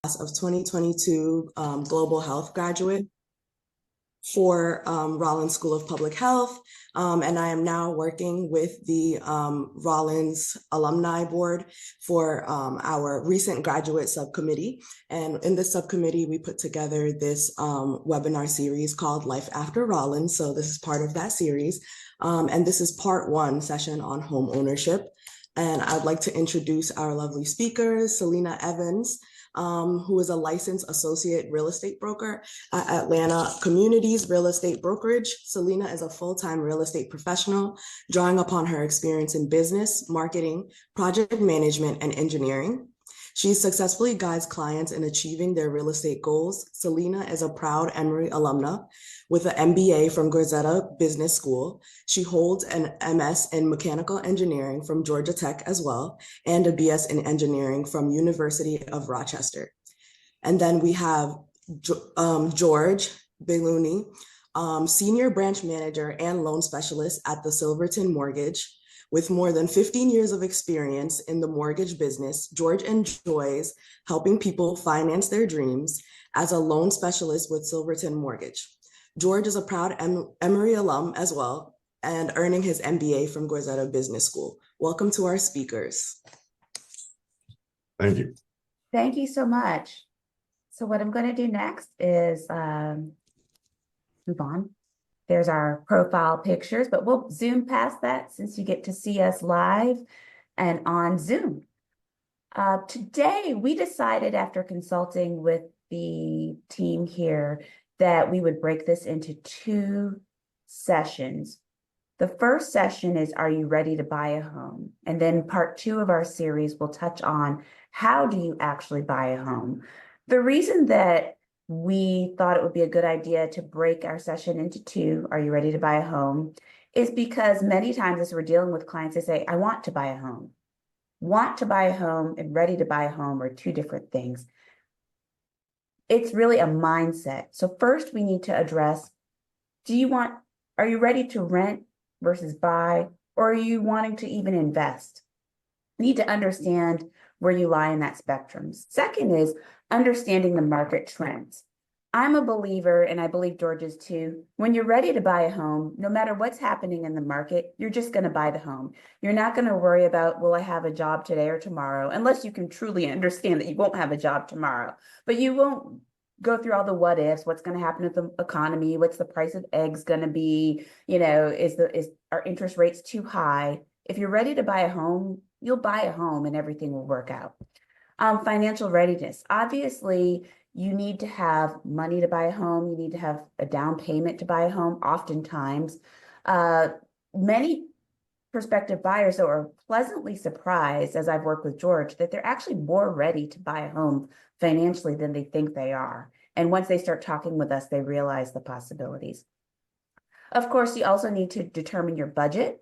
of 2022 Global Health graduate for Rollins School of Public Health. And I am now working with the Rollins Alumni Board for our recent graduate subcommittee. And in this subcommittee, we put together this webinar series called Life After Rollins. So this is part of that series. And this is part one session on home ownership. And I'd like to introduce our lovely speakers, Celena Evans, who is a licensed associate real estate broker at Atlanta Communities Real Estate Brokerage. Celena is a full-time real estate professional, drawing upon her experience in business, marketing, project management, and engineering. She successfully guides clients in achieving their real estate goals. Celena is a proud Emory alumna with an MBA from Grazetta Business School. She holds an MS in mechanical engineering from Georgia Tech as well, and a BS in engineering from University of Rochester. And then we have George Beluni, Senior Branch Manager and Loan Specialist at the Silverton Mortgage. With more than 15 years of experience in the mortgage business, George enjoys helping people finance their dreams as a loan specialist with Silverton Mortgage. George is a proud Emory alum as well, and earning his MBA from Grazetta Business School. Welcome to our speakers. Thank you. Thank you so much. So what I'm going to do next is move on. There's our profile pictures, but we'll zoom past that since you get to see us live and on Zoom. Today, we decided after consulting with the team here that we would break this into two sessions. The first session is, are you ready to buy a home? And then part two of our series will touch on how do you actually buy a home? The reason that we thought it would be a good idea to break our session into two, are you ready to buy a home, is because many times as we're dealing with clients, they say, I want to buy a home. Want to buy a home and ready to buy a home are two different things. It's really a mindset. So first we need to address, are you ready to rent versus buy, or are you wanting to even invest? You need to understand where you lie in that spectrum. Second is understanding the market trends. I'm a believer, and I believe George is too, when you're ready to buy a home, no matter what's happening in the market, you're just going to buy the home. You're not going to worry about, will I have a job today or tomorrow, unless you can truly understand that you won't have a job tomorrow. But you won't go through all the what ifs, what's going to happen with the economy, what's the price of eggs going to be, is our interest rates too high? If you're ready to buy a home, you'll buy a home and everything will work out. Financial readiness. Obviously, you need to have money to buy a home. You need to have a down payment to buy a home. Oftentimes, many prospective buyers are pleasantly surprised, as I've worked with George, that they're actually more ready to buy a home financially than they think they are. And once they start talking with us, they realize the possibilities. Of course, you also need to determine your budget.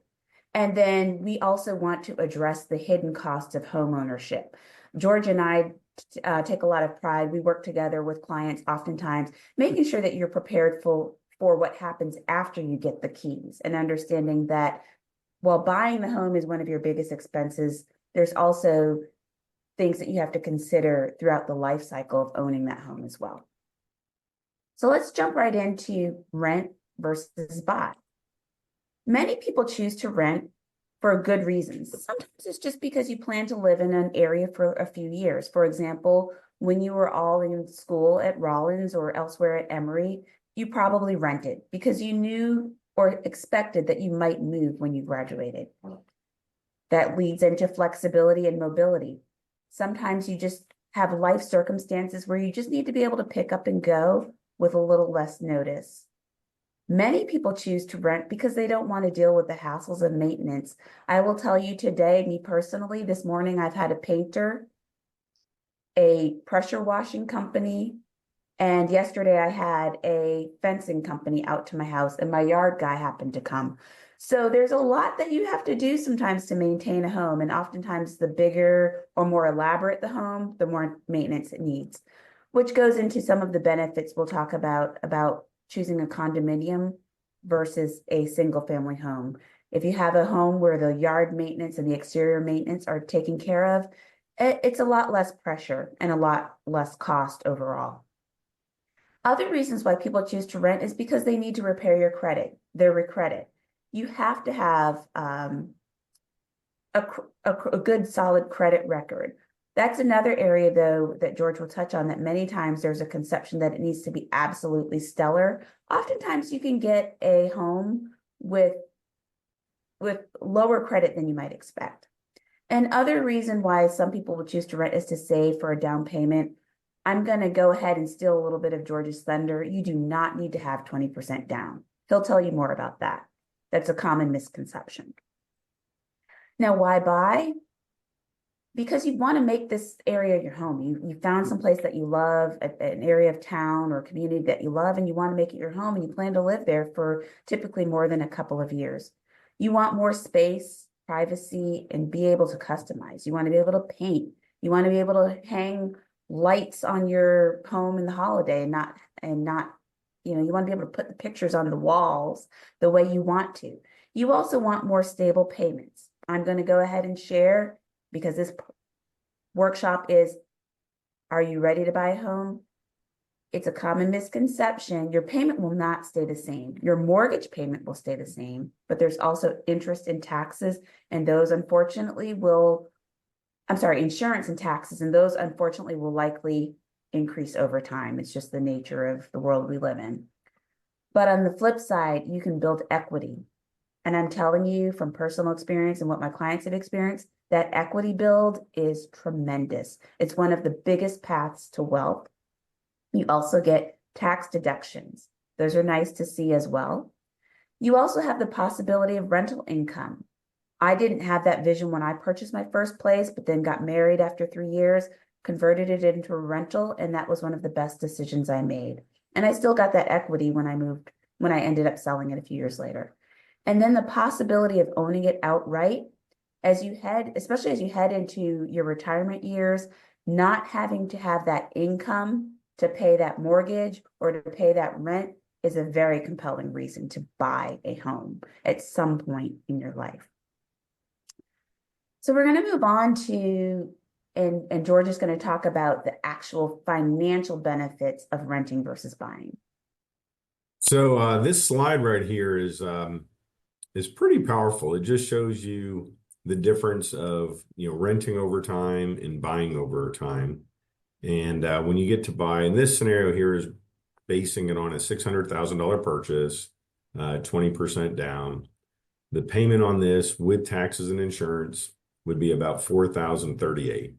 And then we also want to address the hidden costs of home ownership. George and I take a lot of pride. We work together with clients oftentimes, making sure that you're prepared for what happens after you get the keys, and understanding that while buying the home is one of your biggest expenses, there's also things that you have to consider throughout the life cycle of owning that home as well. So let's jump right into rent versus buy. Many people choose to rent for good reasons. Sometimes it's just because you plan to live in an area for a few years. For example, when you were all in school at Rollins or elsewhere at Emory, you probably rented because you knew or expected that you might move when you graduated. That leads into flexibility and mobility. Sometimes you just have life circumstances where you just need to be able to pick up and go with a little less notice. Many people choose to rent because they don't want to deal with the hassles of maintenance. I will tell you today, me personally, this morning I've had a painter, a pressure washing company, and yesterday I had a fencing company out to my house, and my yard guy happened to come. So there's a lot that you have to do sometimes to maintain a home, and oftentimes the bigger or more elaborate the home, the more maintenance it needs, which goes into some of the benefits we'll talk about choosing a condominium versus a single family home. If you have a home where the yard maintenance and the exterior maintenance are taken care of, It's a lot less pressure and a lot less cost overall. Other reasons why people choose to rent is because they need to repair their credit. You have to have a good solid credit record. That's another area, though, that George will touch on, that many times there's a conception that it needs to be absolutely stellar. Oftentimes you can get a home with lower credit than you might expect. And other reason why some people will choose to rent is to save for a down payment. I'm going to go ahead and steal a little bit of George's thunder. You do not need to have 20% down. He'll tell you more about that. That's a common misconception. Now, why buy? Because you want to make this area your home. You found some place that you love, an area of town or community that you love, and you want to make it your home, and you plan to live there for typically more than a couple of years. You want more space, privacy, and be able to customize. You want to be able to paint. You want to be able to hang lights on your home in the holiday and not, you want to be able to put the pictures on the walls the way you want to. You also want more stable payments. I'm going to go ahead and share, because this workshop is, are you ready to buy a home? It's a common misconception. Your payment will not stay the same. Your mortgage payment will stay the same, but there's also interest and taxes, and those unfortunately insurance and taxes, and those unfortunately will likely increase over time. It's just the nature of the world we live in. But on the flip side, you can build equity. And I'm telling you from personal experience and what my clients have experienced, that equity build is tremendous. It's one of the biggest paths to wealth. You also get tax deductions. Those are nice to see as well. You also have the possibility of rental income. I didn't have that vision when I purchased my first place, but then got married after 3 years, converted it into a rental, and that was one of the best decisions I made. And I still got that equity when I ended up selling it a few years later. And then the possibility of owning it outright, especially as you head into your retirement years, not having to have that income to pay that mortgage or to pay that rent is a very compelling reason to buy a home at some point in your life. So we're going to move on to, and George is going to talk about the actual financial benefits of renting versus buying. So this slide right here is pretty powerful. It just shows you the difference of renting over time and buying over time. And when you get to buy, in this scenario here is basing it on a $600,000 purchase, 20% down. The payment on this with taxes and insurance would be about $4,038.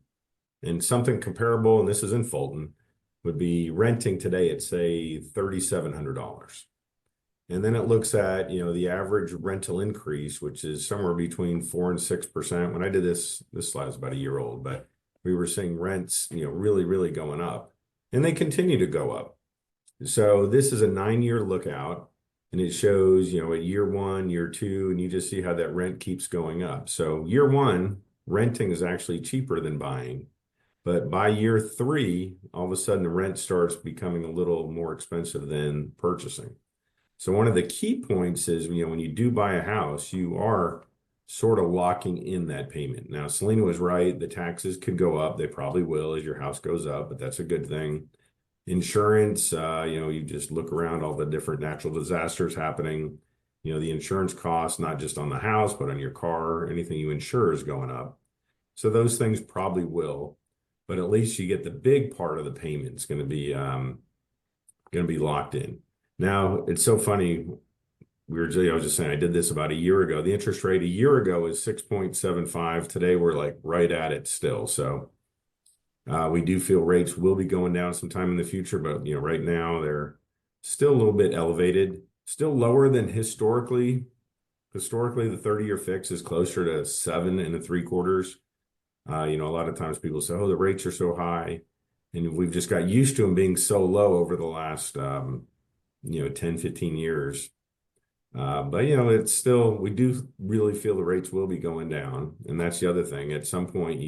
And something comparable, and this is in Fulton, would be renting today at, say, $3,700. And then it looks at, the average rental increase, which is somewhere between 4 and 6%. When I did this slide is about a year old, but we were seeing rents, really, really going up, and they continue to go up. So this is a 9-year lookout, and it shows, at year 1, year 2, and you just see how that rent keeps going up. So year 1, renting is actually cheaper than buying. But by year 3, all of a sudden the rent starts becoming a little more expensive than purchasing. So one of the key points is, when you do buy a house, you are sort of locking in that payment. Now, Celena was right. The taxes could go up. They probably will as your house goes up, but that's a good thing. Insurance, you just look around all the different natural disasters happening. The insurance costs, not just on the house, but on your car, anything you insure is going up. So those things probably will, but at least you get the big part of the payment. It's going to be locked in. Now, it's so funny. I was just saying, I did this about a year ago. The interest rate a year ago is 6.75. Today, we're like right at it still. So we do feel rates will be going down sometime in the future, but right now they're still a little bit elevated, still lower than historically. Historically, the 30-year fix is closer to 7 3/4. A lot of times people say, oh, the rates are so high. And we've just got used to them being so low over the last 10, 15 years. But it's still, we do really feel the rates will be going down. And that's the other thing. At some point,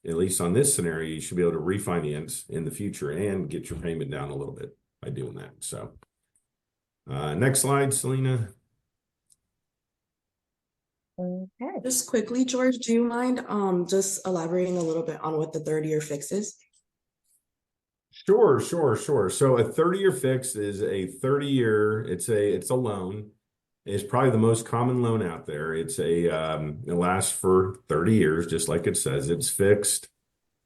at least on this scenario, you should be able to refinance in the future and get your payment down a little bit by doing that. So next slide, Celena. Okay. Just quickly, George, do you mind just elaborating a little bit on what the 30-year fix is? Sure, sure, sure. So a 30-year fix is a 30-year, it's a loan. It's probably the most common loan out there. It lasts for 30 years, just like it says. It's fixed.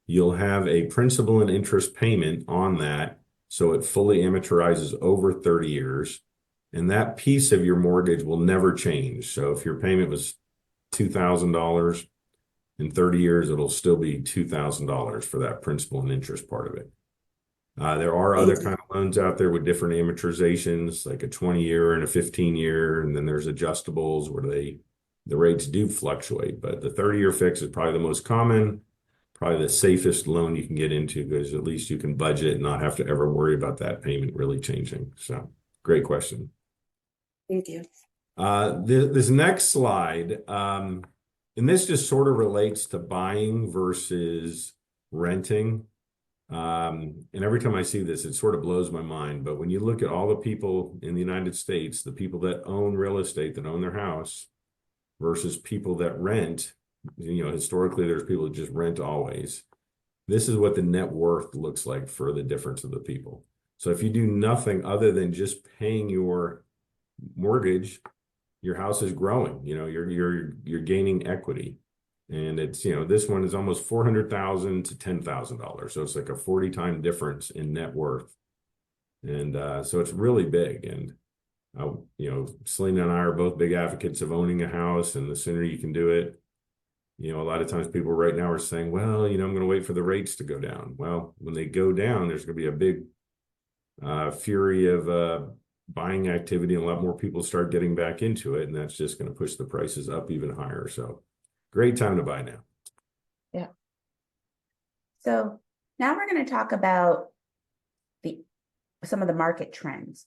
You'll have a principal and interest payment on that, so it fully amortizes over 30 years. And that piece of your mortgage will never change. So if your payment was $2,000 in 30 years, it'll still be $2,000 for that principal and interest part of it. There are other Thank you. kind of loans out there with different amortizations, like a 20-year and a 15-year, and then there's adjustables where the rates do fluctuate. But the 30-year fix is probably the most common, probably the safest loan you can get into because at least you can budget and not have to ever worry about that payment really changing. So, great question. Thank you. This next slide, and this just sort of relates to buying versus renting. And every time I see this, it sort of blows my mind. But when you look at all the people in the United States, the people that own real estate, that own their house, versus people that rent, historically, there's people that just rent always. This is what the net worth looks like for the difference of the people. So if you do nothing other than just paying your mortgage, your house is growing. You're gaining equity. And it's, this one is almost $400,000 to $10,000. So it's like a 40-time difference in net worth. And so it's really big. And, Celena and I are both big advocates of owning a house, and the sooner you can do it. A lot of times people right now are saying, well, I'm going to wait for the rates to go down. Well, when they go down, there's going to be a big fury of buying activity, and a lot more people start getting back into it. And that's just going to push the prices up even higher. So great time to buy now. Yeah. So now we're going to talk about some of the market trends.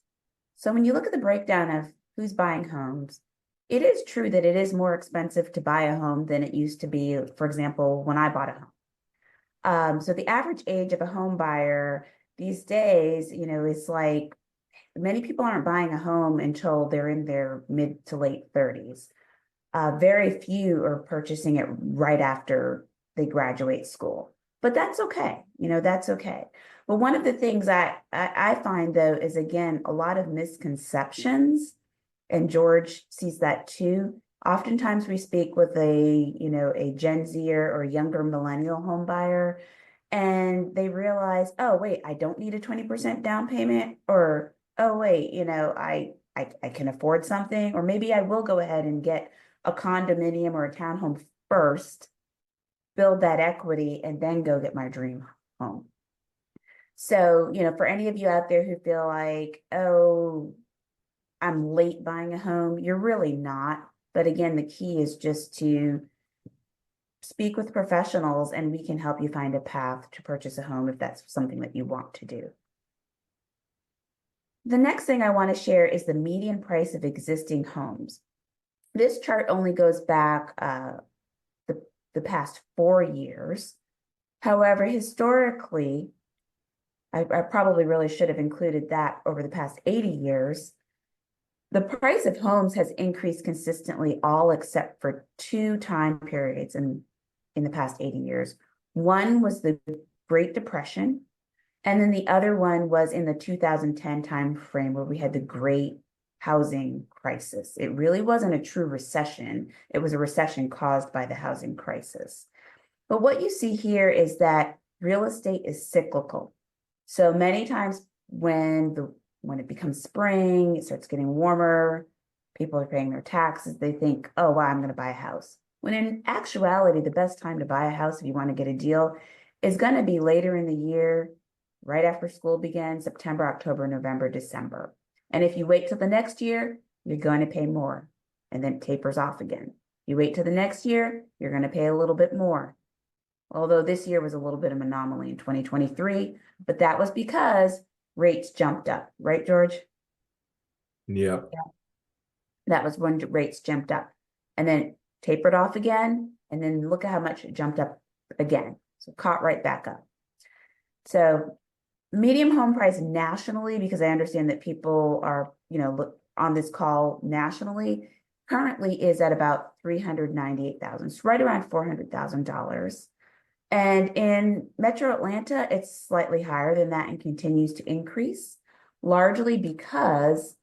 So when you look at the breakdown of who's buying homes, it is true that it is more expensive to buy a home than it used to be, for example, when I bought a home. So the average age of a home buyer these days, is like many people aren't buying a home until they're in their mid to late 30s. Very few are purchasing it right after they graduate school, but that's okay. That's okay. But one of the things that I find, though, is, again, a lot of misconceptions, and George sees that too. Oftentimes we speak with a Gen Zer or younger millennial home buyer, and they realize, oh, wait, I don't need a 20% down payment, or, oh, wait, I can afford something, or maybe I will go ahead and get a condominium or a townhome first, build that equity, and then go get my dream home. So, for any of you out there who feel like, oh, I'm late buying a home, you're really not. But again, the key is just to speak with professionals, and we can help you find a path to purchase a home if that's something that you want to do. The next thing I want to share is the median price of existing homes. This chart only goes back the past 4 years. However, historically, I probably really should have included that over the past 80 years. The price of homes has increased consistently, all except for 2 time periods in the past 80 years. One was the Great Depression, and then the other one was in the 2010 time frame where we had the Great Housing Crisis. It really wasn't a true recession. It was a recession caused by the housing crisis. But what you see here is that real estate is cyclical. So many times when it becomes spring, it starts getting warmer, people are paying their taxes, they think, oh, wow, I'm going to buy a house. When in actuality, the best time to buy a house, if you want to get a deal, is going to be later in the year, right after school begins, September, October, November, December. And if you wait till the next year, you're going to pay more, and then it tapers off again. You wait till the next year, you're going to pay a little bit more. Although this year was a little bit of an anomaly in 2023, but that was because rates jumped up, right, George? Yep. Yeah. That was when rates jumped up, and then tapered off again, and then look at how much it jumped up again. So caught right back up. So median home price nationally, because I understand that people are, on this call nationally, currently is at about $398,000, so right around $400,000. And in Metro Atlanta, it's slightly higher than that and continues to increase, largely because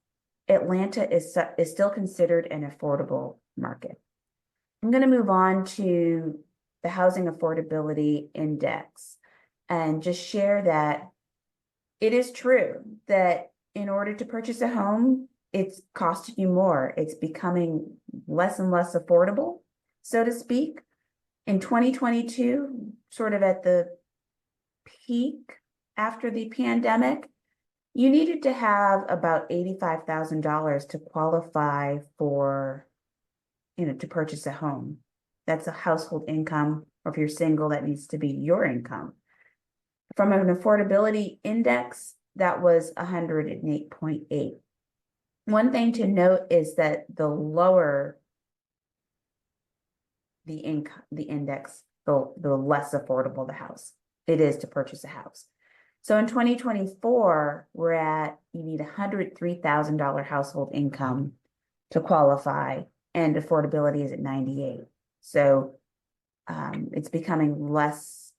Atlanta is still considered an affordable market. I'm going to move on to the Housing Affordability Index and just share that it is true that in order to purchase a home, it's costing you more. It's becoming less and less affordable, so to speak. In 2022, sort of at the peak after the pandemic, you needed to have about $85,000 to qualify for, to purchase a home. That's a household income, or if you're single, that needs to be your income. From an affordability index, that was 108.8. One thing to note is that the lower the income, the index, the less affordable the house it is to purchase a house. So in 2024, you need $103,000 household income to qualify, and affordability is at 98. So it's becoming less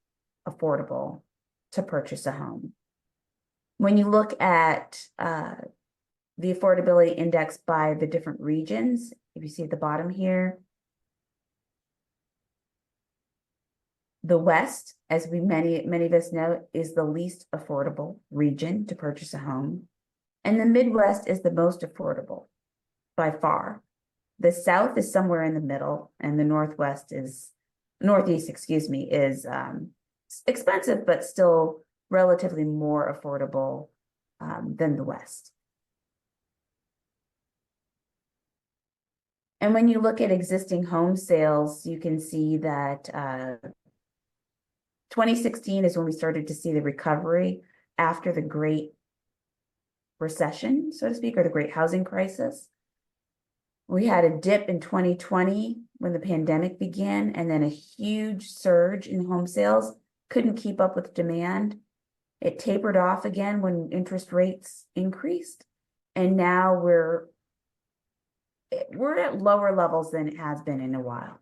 affordable to purchase a home. When you look at the affordability index by the different regions, if you see at the bottom here, the West, as many of us know, is the least affordable region to purchase a home. And the Midwest is the most affordable by far. The South is somewhere in the middle, and the Northeast, is expensive, but still relatively more affordable than the West. And when you look at existing home sales, you can see that 2016 is when we started to see the recovery after the Great Recession, so to speak, or the Great Housing Crisis. We had a dip in 2020 when the pandemic began, and then a huge surge in home sales. Couldn't keep up with demand. It tapered off again when interest rates increased, and now we're at lower levels than it has been in a while.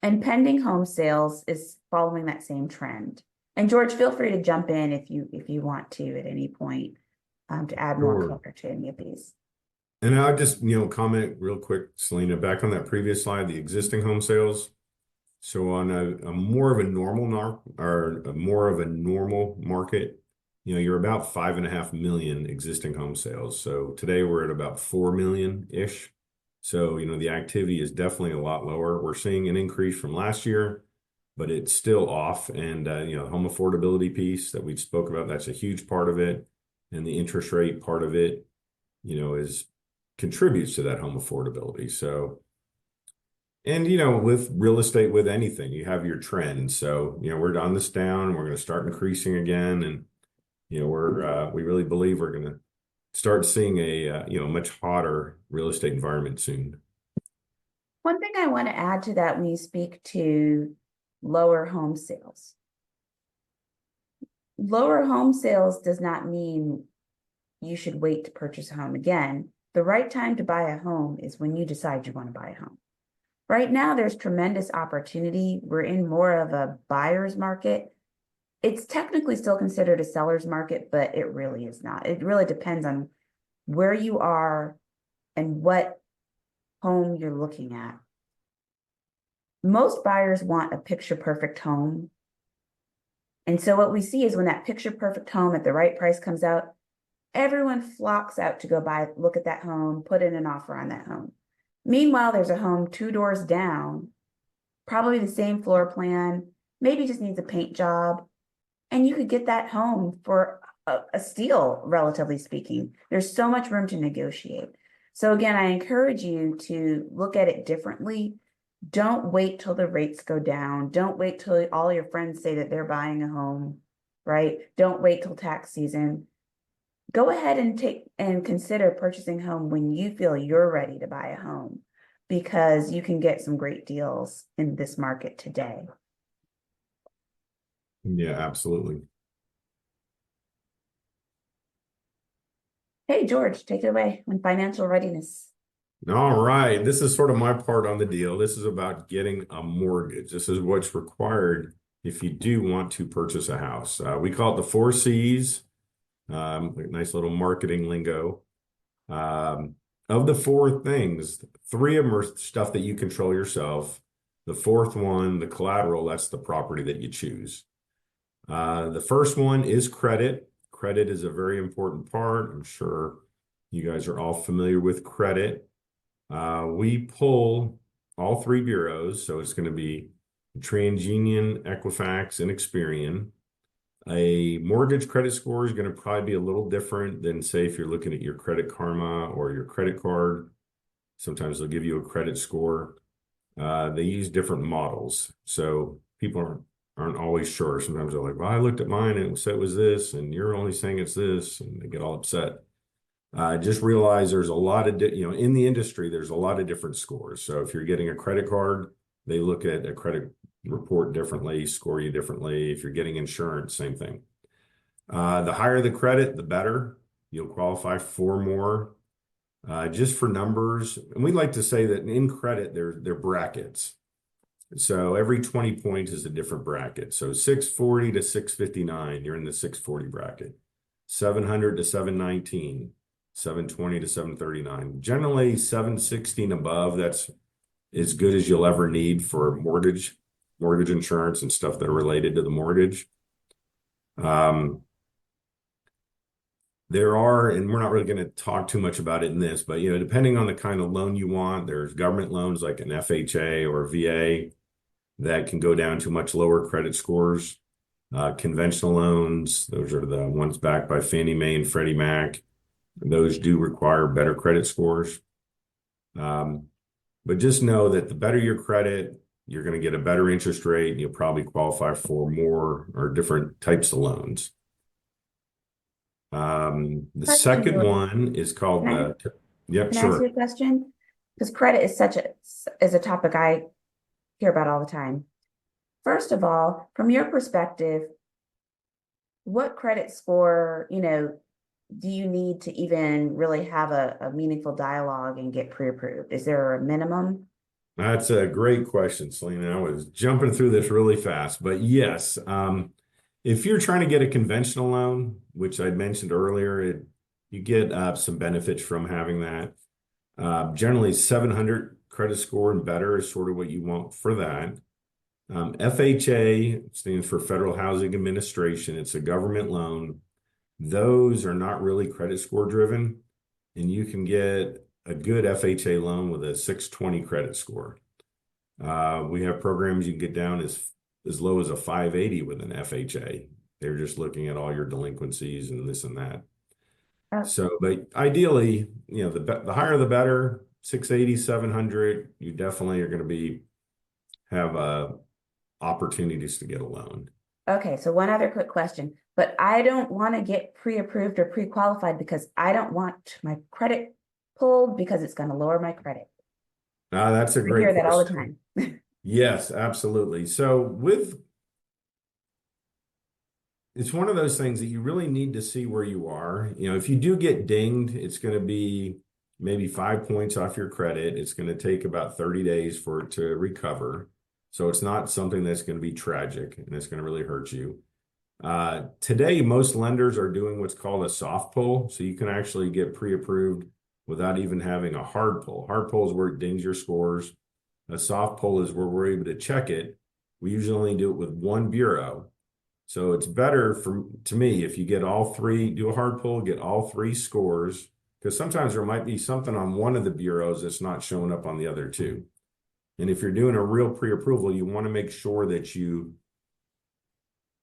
And pending home sales is following that same trend. And George, feel free to jump in if you want to at any point to add more Sure. color to any of these. And I'll just, comment real quick, Celena, back on that previous slide, the existing home sales. So on a more of a normal market, you're about 5.5 million existing home sales. So today we're at about 4 million-ish. So, the activity is definitely a lot lower. We're seeing an increase from last year, but it's still off. And, home affordability piece that we spoke about, that's a huge part of it. And the interest rate part of it, contributes to that home affordability. So, and, with real estate, with anything, you have your trends. So, we're on this down, we're going to start increasing again. And, we really believe we're going to start seeing a much hotter real estate environment soon. One thing I want to add to that when you speak to lower home sales. Lower home sales does not mean you should wait to purchase a home. Again, the right time to buy a home is when you decide you want to buy a home. Right now, there's tremendous opportunity. We're in more of a buyer's market. It's technically still considered a seller's market, but it really is not. It really depends on where you are and what home you're looking at. Most buyers want a picture-perfect home. And so what we see is when that picture-perfect home at the right price comes out, everyone flocks out to go look at that home, put in an offer on that home. Meanwhile, there's a home 2 doors down, probably the same floor plan, maybe just needs a paint job, and you could get that home for a steal, relatively speaking. There's so much room to negotiate. So again, I encourage you to look at it differently. Don't wait till the rates go down. Don't wait till all your friends say that they're buying a home, right? Don't wait till tax season. Go ahead and consider purchasing a home when you feel you're ready to buy a home, because you can get some great deals in this market today. Yeah, absolutely. Hey, George, take it away on financial readiness. All right. This is sort of my part on the deal. This is about getting a mortgage. This is what's required if you do want to purchase a house. We call it the 4 C's, nice little marketing lingo. Of the four things, three of them are stuff that you control yourself. The fourth one, the collateral, that's the property that you choose. The first one is credit. Credit is a very important part. I'm sure you guys are all familiar with credit. We pull all three bureaus, so it's going to be TransUnion, Equifax, and Experian. A mortgage credit score is going to probably be a little different than, say, if you're looking at your Credit Karma or your credit card. Sometimes they'll give you a credit score. They use different models, so people aren't always sure. Sometimes they're like, well, I looked at mine and it said it was this, and you're only saying it's this, and they get all upset. Just realize there's a lot of, in the industry, there's a lot of different scores. So if you're getting a credit card, they look at a credit report differently, score you differently. If you're getting insurance, same thing. The higher the credit, the better. You'll qualify for more. Just for numbers, and we like to say that in credit, they're brackets. So every 20 points is a different bracket. So 640 to 659, you're in the 640 bracket. 700 to 719. 720 to 739. Generally, 716 above, that's as good as you'll ever need for mortgage insurance and stuff that are related to the mortgage. There are, and we're not really going to talk too much about it in this, but depending on the kind of loan you want, there's government loans like an FHA or VA that can go down to much lower credit scores. Conventional loans, those are the ones backed by Fannie Mae and Freddie Mac. Those do require better credit scores. But just know that the better your credit, you're going to get a better interest rate, and you'll probably qualify for more or different types of loans. The second one is called yep, Can I ask sure. you a question? Because credit is a topic I hear about all the time. First of all, from your perspective, what credit score, do you need to even really have a meaningful dialogue and get pre-approved? Is there a minimum? That's a great question, Celena. I was jumping through this really fast, but yes, if you're trying to get a conventional loan, which I mentioned earlier, you get some benefits from having that. Generally, 700 credit score and better is sort of what you want for that. FHA stands for Federal Housing Administration. It's a government loan. Those are not really credit score driven, and you can get a good FHA loan with a 620 credit score. We have programs you can get down as low as a 580 with an FHA. They're just looking at all your delinquencies and this and that. So, but ideally, the higher the better. 680, 700, you definitely are going to have opportunities to get a loan. Okay, so one other quick question, but I don't want to get pre-approved or pre-qualified because I don't want my credit pulled because it's going to lower my credit. That's a I great hear that all the question. time. Yes, absolutely. So it's one of those things that you really need to see where you are. If you do get dinged, it's going to be maybe 5 points off your credit. It's going to take about 30 days for it to recover. So it's not something that's going to be tragic and it's going to really hurt you. Today, most lenders are doing what's called a soft pull. So you can actually get pre-approved without even having a hard pull. Hard pull is where it dings your scores. A soft pull is where we're able to check it. We usually only do it with one bureau. So it's better to me if you get all three, do a hard pull, get all three scores, because sometimes there might be something on one of the bureaus that's not showing up on the other two. And if you're doing a real pre-approval, you want to make sure that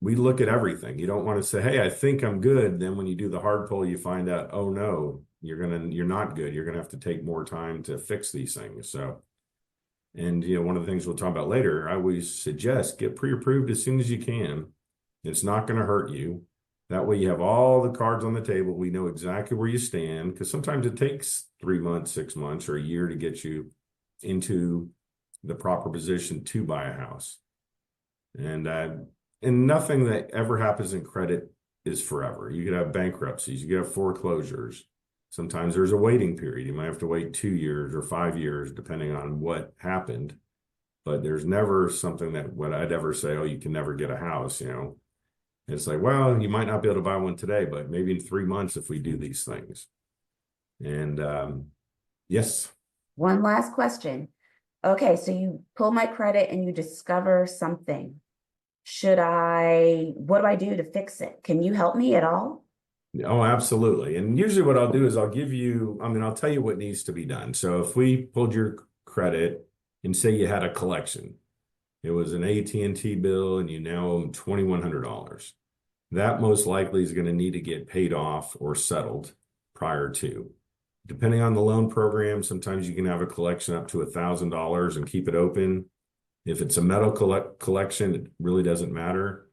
we look at everything. You don't want to say, hey, I think I'm good. Then when you do the hard pull, you find out, oh no, you're not good. You're going to have to take more time to fix these things. So, and one of the things we'll talk about later, I always suggest get pre-approved as soon as you can. It's not going to hurt you. That way you have all the cards on the table. We know exactly where you stand, because sometimes it takes 3 months, 6 months, or a year to get you into the proper position to buy a house. And nothing that ever happens in credit is forever. You could have bankruptcies, you could have foreclosures. Sometimes there's a waiting period. You might have to wait 2 years or 5 years, depending on what happened. But there's never something that what I'd ever say, oh, you can never get a house, you know. It's like, well, you might not be able to buy one today, but maybe in 3 months if we do these things. And yes. One last question. Okay, so you pull my credit and you discover something. What do I do to fix it? Can you help me at all? Oh, absolutely. And usually what I'll do is I'll tell you what needs to be done. So if we pulled your credit and say you had a collection, it was an AT&T bill and you now owe $2,100. That most likely is going to need to get paid off or settled prior to. Depending on the loan program, sometimes you can have a collection up to $1,000 and keep it open. If it's a metal collection, it really doesn't matter.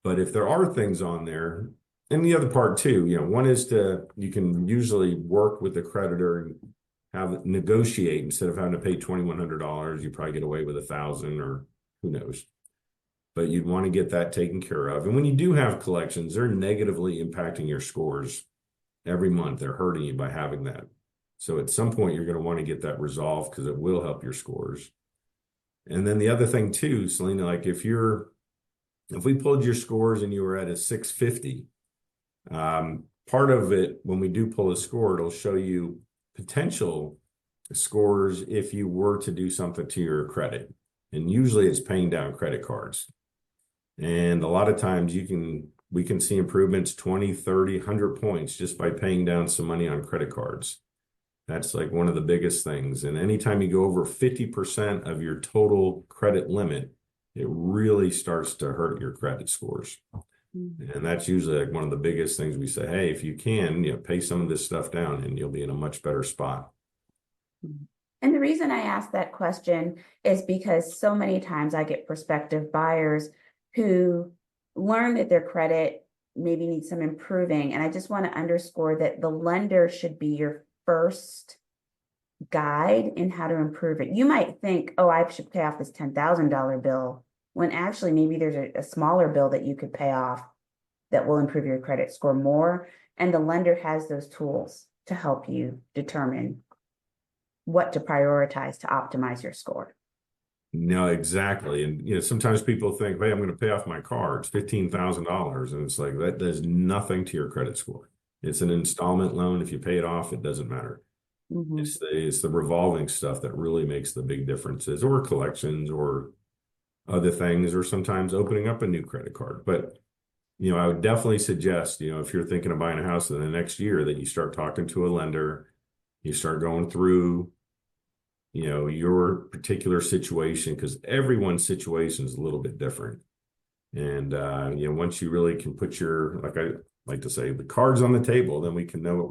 But if there are things on there, and the other part too, you know, one is you can usually work with the creditor and negotiate instead of having to pay $2,100, you probably get away with $1,000 or who knows. But you'd want to get that taken care of. And when you do have collections, they're negatively impacting your scores every month. They're hurting you by having that. So at some point, you're going to want to get that resolved because it will help your scores. And then the other thing too, Celena, like if we pulled your scores and you were at a 650, part of it, when we do pull a score, it'll show you potential scores if you were to do something to your credit. And usually it's paying down credit cards. And a lot of times we can see improvements 20, 30, 100 points just by paying down some money on credit cards. That's like one of the biggest things. And anytime you go over 50% of your total credit limit, it really starts to hurt your credit scores. And that's usually like one of the biggest things we say, hey, if you can, you know, pay some of this stuff down and you'll be in a much better spot. And the reason I ask that question is because so many times I get prospective buyers who learn that their credit maybe needs some improving. And I just want to underscore that the lender should be your first guide in how to improve it. You might think, oh, I should pay off this $10,000 bill, when actually maybe there's a smaller bill that you could pay off that will improve your credit score more. And the lender has those tools to help you determine what to prioritize to optimize your score. No, exactly. And you know, sometimes people think, hey, I'm going to pay off my car. It's $15,000. And it's like that does nothing to your credit score. It's an installment loan. If you pay it off, it doesn't matter. Mm-hmm. It's the revolving stuff that really makes the big differences, or collections or other things, or sometimes opening up a new credit card. But you know, I would definitely suggest, you know, if you're thinking of buying a house in the next year, that you start talking to a lender, you start going through, you know, your particular situation, because everyone's situation is a little bit different. And, you know, once you really can put your, like I like to say, the cards on the table, then we can know what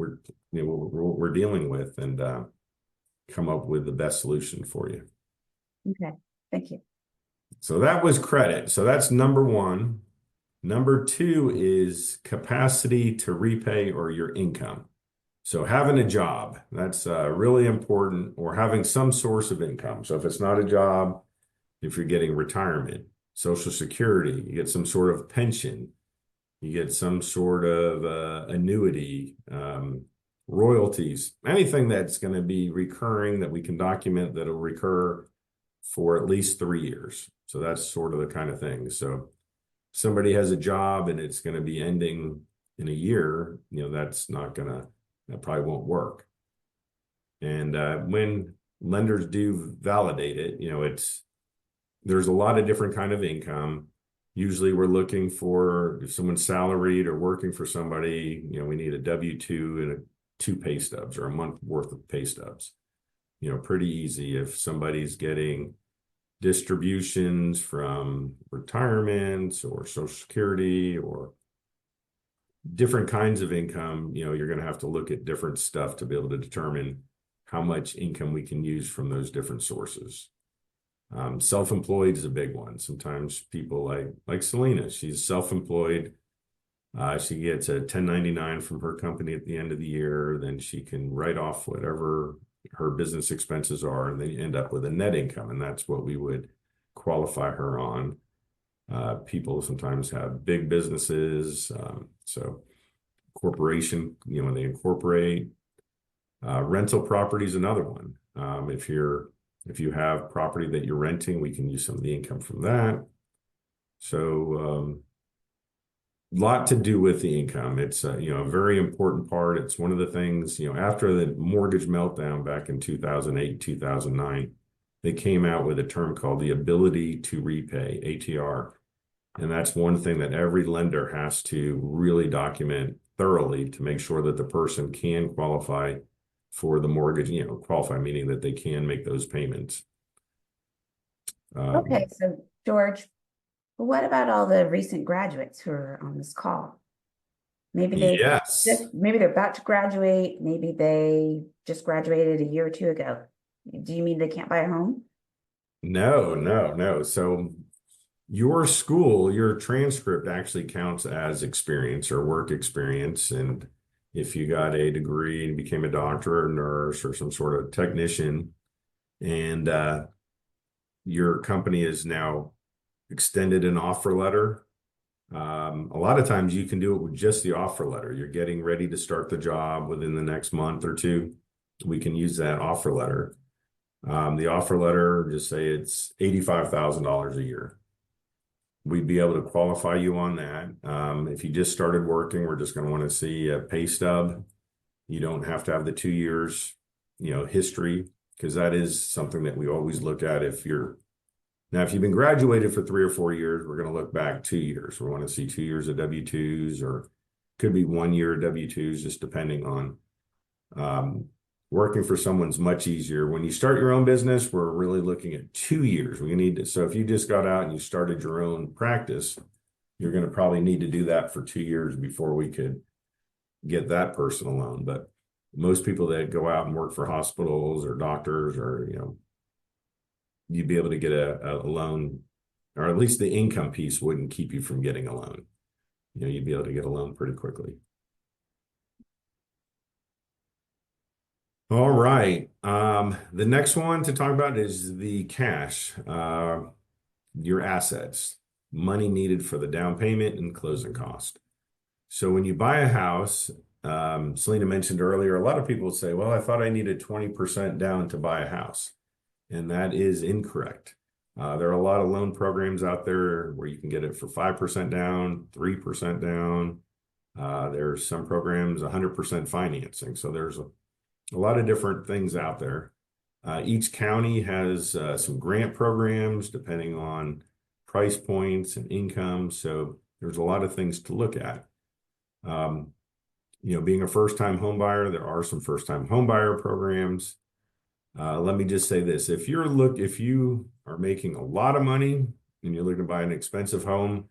we're dealing with and come up with the best solution for you. Okay, thank you. So that was credit. So that's number one. Number two is capacity to repay, or your income. So having a job, that's really important, or having some source of income. So if it's not a job, if you're getting retirement, Social Security, you get some sort of pension, you get some sort of annuity, royalties, anything that's going to be recurring that we can document that'll recur for at least 3 years. So that's sort of the kind of thing. So somebody has a job and it's going to be ending in a year, you know, that probably won't work. And when lenders do validate it, you know, there's a lot of different kind of income. Usually we're looking for, if someone's salaried or working for somebody, you know, we need a W-2 and 2 pay stubs, or a month worth of pay stubs. You know, pretty easy. If somebody's getting distributions from retirements or Social Security or different kinds of income, you know, you're going to have to look at different stuff to be able to determine how much income we can use from those different sources. Self-employed is a big one. Sometimes people like Celena, she's self-employed. She gets a 1099 from her company at the end of the year. Then she can write off whatever her business expenses are, and then you end up with a net income, and that's what we would qualify her on. People sometimes have big businesses, so corporation, you know, when they incorporate, Rental property is another one. If you have property that you're renting, we can use some of the income from that. So lot to do with the income. It's a very important part. It's one of the things, after the mortgage meltdown back in 2008, 2009, they came out with a term called the ability to repay, ATR. And that's one thing that every lender has to really document thoroughly to make sure that the person can qualify for the mortgage, qualify meaning that they can make those payments. Okay, so George, what about all the recent graduates who are on this call? Maybe Yes. maybe they're about to graduate, maybe they just graduated a year or two ago. Do you mean they can't buy a home? No. So your school, your transcript actually counts as experience or work experience. And if you got a degree and became a doctor or nurse or some sort of technician, and your company is now extended an offer letter, a lot of times you can do it with just the offer letter. You're getting ready to start the job within the next month or two. We can use that offer letter. The offer letter, just say it's $85,000 a year. We'd be able to qualify you on that. If you just started working, we're just going to want to see a pay stub. You don't have to have the 2 years, history, because that is something that we always look at. If you've been graduated for 3 or 4 years, we're going to look back 2 years. We want to see 2 years of W-2s, or could be 1 year of W-2s, just depending on working for someone's much easier. When you start your own business, we're really looking at 2 years. So if you just got out and you started your own practice, you're going to probably need to do that for 2 years before we could get that personal loan. But most people that go out and work for hospitals or doctors, or, you'd be able to get a loan, or at least the income piece wouldn't keep you from getting a loan. You'd be able to get a loan pretty quickly. All right. The next one to talk about is the cash, your assets, money needed for the down payment and closing cost. So when you buy a house, Celena mentioned earlier, a lot of people say, well, I thought I needed 20% down to buy a house. And that is incorrect. There are a lot of loan programs out there where you can get it for 5% down, 3% down. There's some programs, 100% financing. So there's a lot of different things out there. Each county has some grant programs depending on price points and income. So there's a lot of things to look at. Being a first-time home buyer, there are some first-time home buyer programs. Let me just say this. If you are making a lot of money and you're looking to buy an expensive home,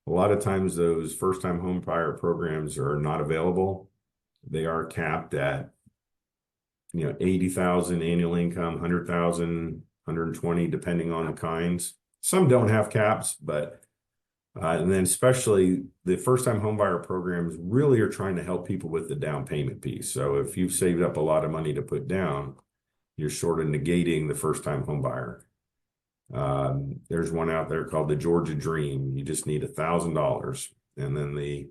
a lot of times those first-time home buyer programs are not available. They are capped at 80,000 annual income, 100,000, 120, depending on the kinds. Some don't have caps, but and then especially the first-time homebuyer programs really are trying to help people with the down payment piece. So if you've saved up a lot of money to put down, you're sort of negating the first-time homebuyer. There's one out there called the Georgia Dream. You just need $1,000, and then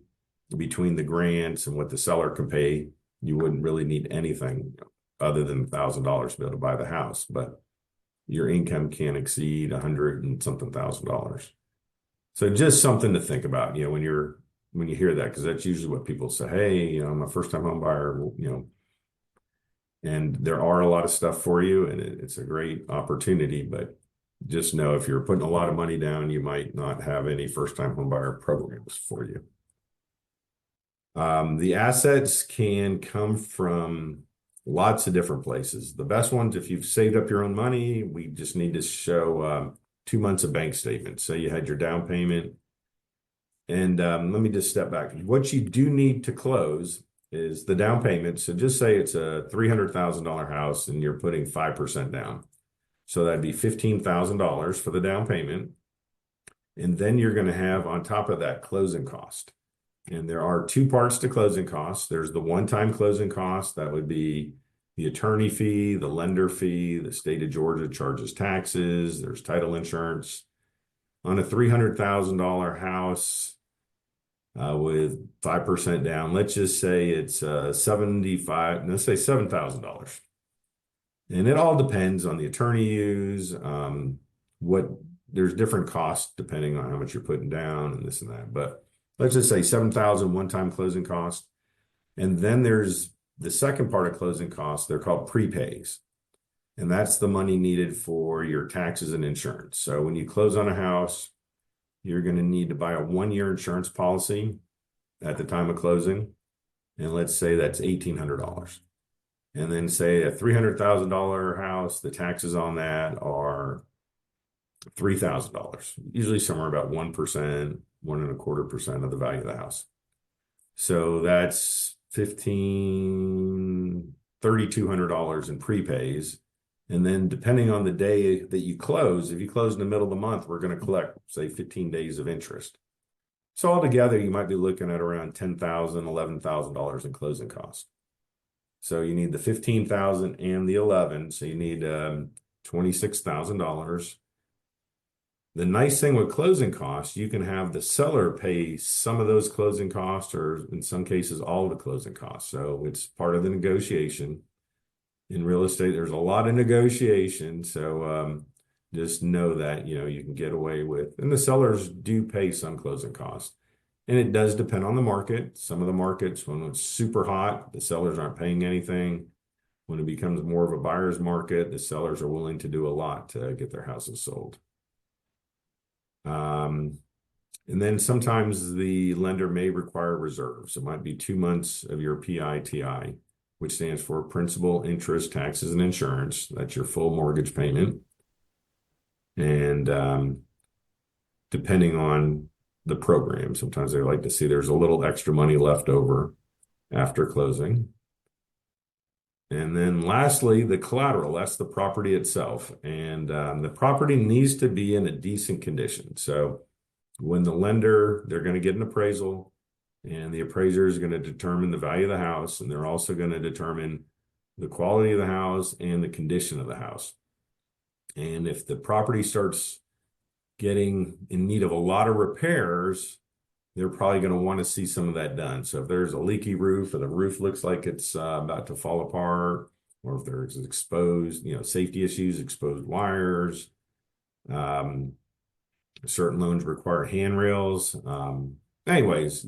between the grants and what the seller can pay, you wouldn't really need anything other than $1,000 to be able to buy the house, but your income can't exceed 100 and something $1,000. So just something to think about, when you hear that, because that's usually what people say. Hey, I'm a first-time home buyer, and there are a lot of stuff for you, and it's a great opportunity. But just know if you're putting a lot of money down, you might not have any first-time home buyer programs for you. The assets can come from lots of different places. The best ones, if you've saved up your own money, we just need to show 2 months of bank statements. So you had your down payment. And let me just step back. What you do need to close is the down payment. So just say it's a $300,000 house and you're putting 5% down. So that'd be $15,000 for the down payment. And then you're going to have on top of that closing cost. And there are 2 parts to closing costs. There's the one-time closing cost. That would be the attorney fee, the lender fee. The state of Georgia charges taxes. There's title insurance. On a $300,000 house, with 5% down. Let's just say it's 75, let's say $7,000. And it all depends on the attorney you use, there's different costs depending on how much you're putting down and this and that. But let's just say 7,000 one-time closing cost. And then there's the second part of closing costs. They're called prepays. And that's the money needed for your taxes and insurance. So when you close on a house, you're going to need to buy a 1-year insurance policy at the time of closing. And let's say that's $1,800. And then say a $300,000 house, the taxes on that are $3,000, usually somewhere about 1%, 1.25% of the value of the house. So that's $3,200 in prepays. And then depending on the day that you close, if you close in the middle of the month, we're going to collect, say, 15 days of interest. So altogether, you might be looking at around $10,000, $11,000 in closing costs. So you need the 15,000 and the 11, so you need $26,000. The nice thing with closing costs, you can have the seller pay some of those closing costs, or in some cases, all the closing costs. So it's part of the negotiation. In real estate, there's a lot of negotiation. So just know that, you can get away with, and the sellers do pay some closing costs. And it does depend on the market. Some of the markets, when it's super hot, the sellers aren't paying anything. When it becomes more of a buyer's market, the sellers are willing to do a lot to get their houses sold. And then sometimes the lender may require reserves. It might be 2 months of your PITI, which stands for principal, interest, taxes, and insurance. That's your full mortgage payment. And depending on the program, sometimes they like to see there's a little extra money left over after closing. And then lastly, the collateral, that's the property itself. And the property needs to be in a decent condition. So when the lender, they're going to get an appraisal, and the appraiser is going to determine the value of the house, and they're also going to determine the quality of the house and the condition of the house. And if the property starts getting in need of a lot of repairs, they're probably going to want to see some of that done. So if there's a leaky roof, or the roof looks like it's about to fall apart, or if there's exposed, safety issues, exposed wires, certain loans require handrails. Anyways,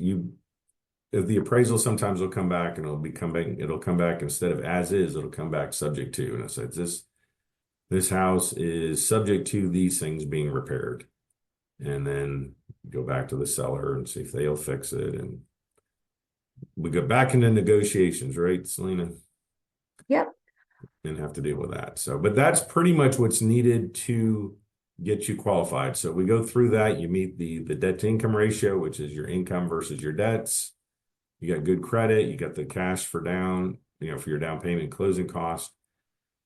if the appraisal sometimes will come back, and it'll come back instead of as is, it'll come back subject to. And it says this house is subject to these things being repaired. And then go back to the seller and see if they'll fix it. And we go back into negotiations, right, Celena? Yep. And have to deal with that. So, but that's pretty much what's needed to get you qualified. So we go through that. You meet the debt to income ratio, which is your income versus your debts. You got good credit. You got the cash for down, for your down payment, closing cost.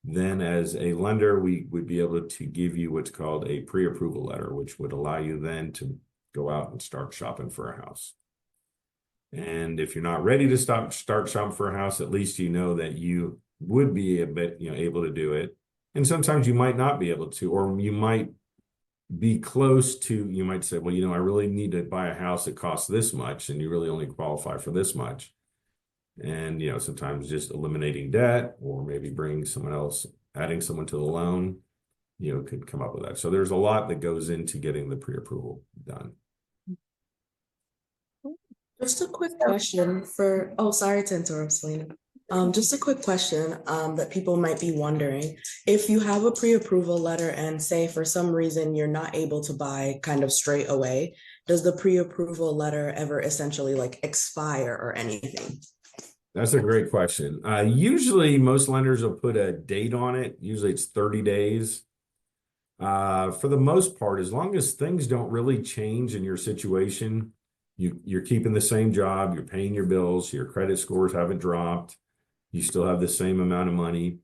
Then as a lender, we would be able to give you what's called a pre-approval letter, which would allow you then to go out and start shopping for a house. And if you're not ready to start shopping for a house, at least you know that you would be able to do it. And sometimes you might not be able to, or you might be close to, you might say, well, I really need to buy a house that costs this much, and you really only qualify for this much. And, sometimes just eliminating debt, or maybe bringing someone else, adding someone to the loan, could come up with that. So there's a lot that goes into getting the pre-approval done. Just a quick question sorry to interrupt, Celena. Just a quick question that people might be wondering. If you have a pre-approval letter and say for some reason you're not able to buy kind of straight away, does the pre-approval letter ever essentially expire or anything? That's a great question. Usually most lenders will put a date on it. Usually it's 30 days. For the most part, as long as things don't really change in your situation, you're keeping the same job, you're paying your bills, your credit scores haven't dropped, you still have the same amount of money,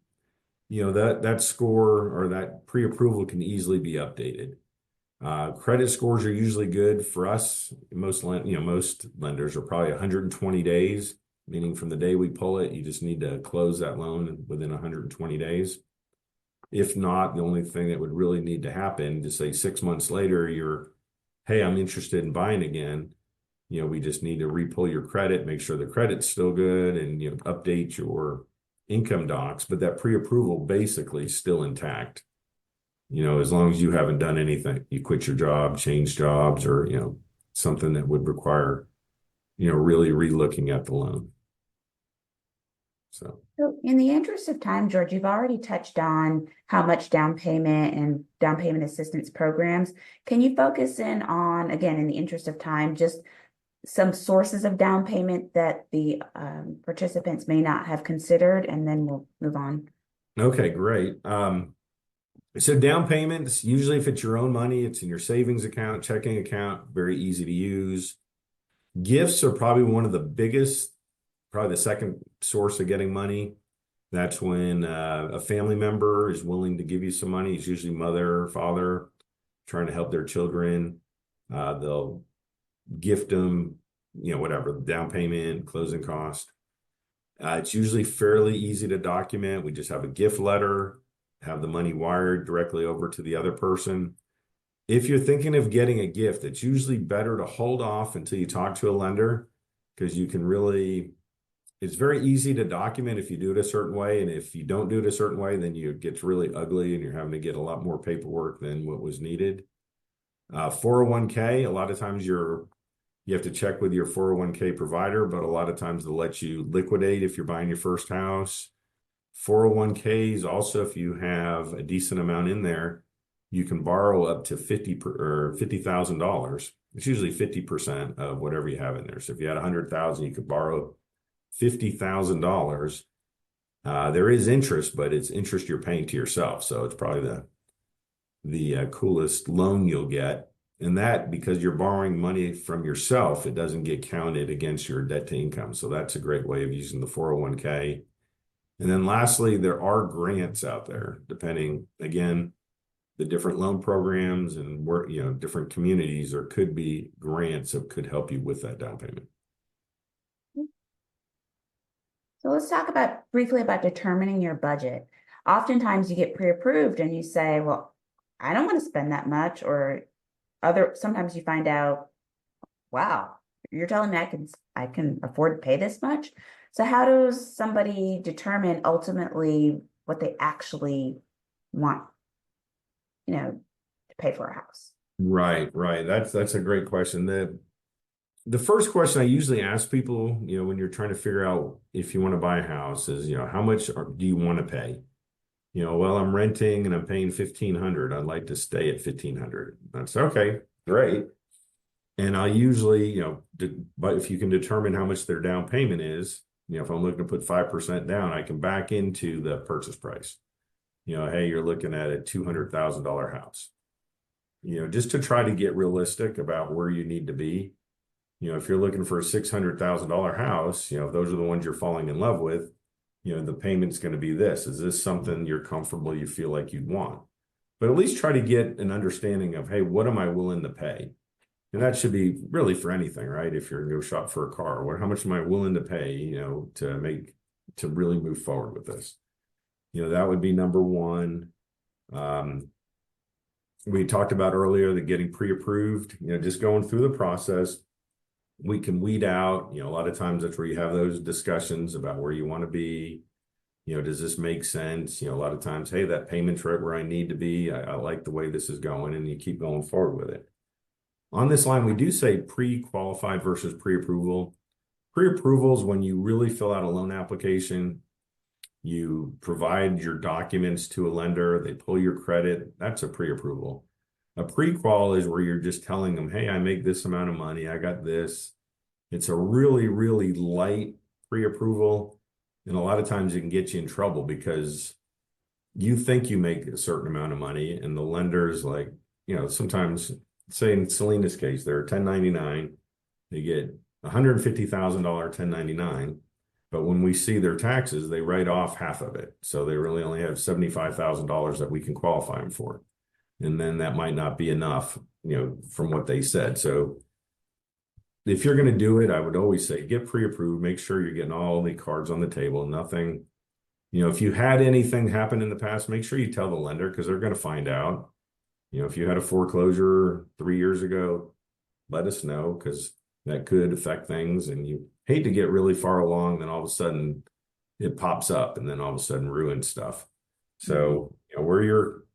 that score or that pre-approval can easily be updated. Credit scores are usually good for us. Most lenders are probably 120 days. Meaning from the day we pull it, you just need to close that loan within 120 days. If not, the only thing that would really need to happen to say 6 months later, hey, I'm interested in buying again. we just need to re-pull your credit, make sure the credit's still good, and update your income docs, but that pre-approval basically is still intact. As long as you haven't done anything, you quit your job, change jobs, or something that would require really re-looking at the loan. So in the interest of time, George, you've already touched on how much down payment and down payment assistance programs. Can you focus in on, again, in the interest of time, just some sources of down payment that the participants may not have considered, and then we'll move on. Okay, great. So down payments, usually if it's your own money, it's in your savings account, checking account, very easy to use. Gifts are probably one of the biggest, probably the second source of getting money. That's when a family member is willing to give you some money. It's usually mother or father trying to help their children. They'll gift them, whatever, down payment, closing cost. It's usually fairly easy to document. We just have a gift letter, have the money wired directly over to the other person. If you're thinking of getting a gift, it's usually better to hold off until you talk to a lender, because you can really, it's very easy to document if you do it a certain way. And if you don't do it a certain way, then it gets really ugly and you're having to get a lot more paperwork than what was needed. 401k, a lot of times you have to check with your 401k provider, but a lot of times they'll let you liquidate if you're buying your first house. 401ks, also, if you have a decent amount in there, you can borrow up to $50,000. It's usually 50% of whatever you have in there. So if you had 100,000, you could borrow $50,000. There is interest, but it's interest you're paying to yourself. So it's probably the coolest loan you'll get. And that, because you're borrowing money from yourself, it doesn't get counted against your debt to income. So that's a great way of using the 401k. And then lastly, there are grants out there, depending, again, the different loan programs and where, different communities, or could be grants that could help you with that down payment. So let's talk briefly about determining your budget. Oftentimes you get pre-approved and you say, well, I don't want to spend that much, or sometimes you find out, wow, you're telling me I can afford to pay this much. So how does somebody determine ultimately what they actually want, to pay for a house? Right. That's a great question. The first question I usually ask people, when you're trying to figure out if you want to buy a house is, how much do you want to pay? Well, I'm renting and I'm paying $1,500. I'd like to stay at $1,500. That's okay, great. And I usually, but if you can determine how much their down payment is, if I'm looking to put 5% down, I can back into the purchase price. Hey, you're looking at a $200,000 house. Just to try to get realistic about where you need to be. If you're looking for a $600,000 house, if those are the ones you're falling in love with, the payment's going to be this. Is this something you're comfortable, you feel like you'd want? But at least try to get an understanding of, hey, what am I willing to pay? And that should be really for anything, right? If you're going to go shop for a car, how much am I willing to pay, to really move forward with this? That would be number one. We talked about earlier that getting pre-approved, just going through the process, we can weed out, a lot of times that's where you have those discussions about where you want to be. Does this make sense? A lot of times, hey, that payment's right where I need to be. I like the way this is going, and you keep going forward with it. On this line, we do say pre-qualified versus pre-approval. Pre-approval is when you really fill out a loan application, you provide your documents to a lender, they pull your credit. That's a pre-approval. A pre-qual is where you're just telling them, hey, I make this amount of money, I got this. It's a really, really light pre-approval. And a lot of times it can get you in trouble because you think you make a certain amount of money and the lender's like, sometimes, say in Celena's case, they're 1099, they get $150,000 1099. But when we see their taxes, they write off half of it. So they really only have $75,000 that we can qualify them for. And then that might not be enough, from what they said. So if you're going to do it, I would always say get pre-approved, make sure you're getting all the cards on the table, nothing, if you had anything happen in the past, make sure you tell the lender, because they're going to find out. If you had a foreclosure 3 years ago, let us know, because that could affect things, and you hate to get really far along, then all of a sudden it pops up and then all of a sudden ruins stuff. So, we're your